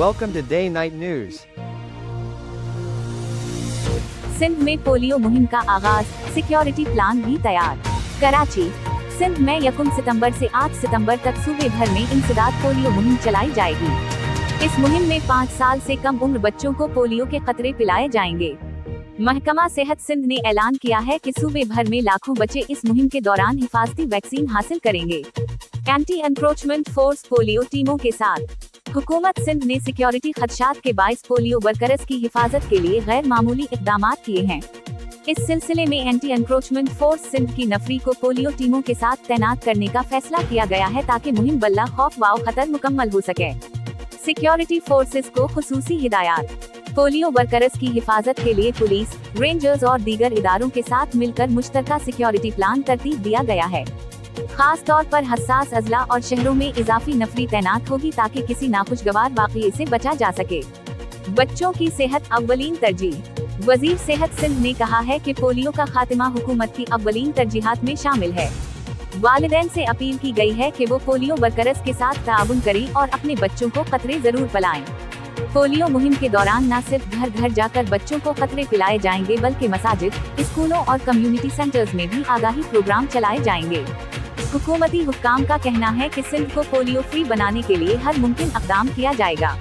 Welcome to Day Night News. Sindh में polio मुहिम का आगाज, सिक्योरिटी प्लान भी तैयार। कराची, सिंध में 1 सितंबर से 8 सितंबर तक सूबे भर में इंसदाद पोलियो मुहिम चलाई जाएगी। इस मुहिम में 5 साल से कम उम्र बच्चों को पोलियो के खतरे पिलाए जाएंगे। महकमा सेहत सिंध ने ऐलान किया है कि सूबे भर में लाखों बच्चे इस मुहिम के दौरान हिफाजती वैक्सीन हासिल करेंगे। एंटी एनक्रोचमेंट फोर्स पोलियो टीमों के साथ हुकूमत सिंध ने सिक्योरिटी खदशात के बाइस पोलियो वर्कर्स की हिफाजत के लिए गैर मामूली इक़दाम किए हैं। इस सिलसिले में एंटी एनक्रोचमेंट फोर्स सिंध की नफरी को पोलियो टीमों के साथ तैनात करने का फैसला किया गया है ताकि मुहिम बल्ला खौफ व खतर मुकम्मल हो सके। सिक्योरिटी फोर्सेस को खुसूसी हिदायत। पोलियो वर्कर्स की हिफाजत के लिए पुलिस, रेंजर्स और दीगर इदारों के साथ मिलकर मुश्तरका सिक्योरिटी प्लान तरतीब दिया गया है। खास तौर पर हसास अजला और शहरों में इजाफी नफरी तैनात होगी ताकि किसी नाखुशगवार वाक़ये से बचा जा सके। बच्चों की सेहत अव्वलीन तरजीह। वजीर सेहत सिंध ने कहा है कि पोलियो का खात्मा हुकूमत की अव्वलीन तरजीहात में शामिल है। वालिदैन से अपील की गई है कि वो पोलियो वर्कर्स के साथ ताउन करें और अपने बच्चों को खतरे जरूर पिलाएं। पोलियो मुहिम के दौरान न सिर्फ घर घर जाकर बच्चों को खतरे पिलाए जाएंगे बल्कि मसाजिद, स्कूलों और कम्युनिटी सेंटर्स में भी आगाही प्रोग्राम चलाए जाएंगे। हुकूमती हुक्काम का कहना है कि सिंध को पोलियो फ्री बनाने के लिए हर मुमकिन इक़दाम किया जाएगा।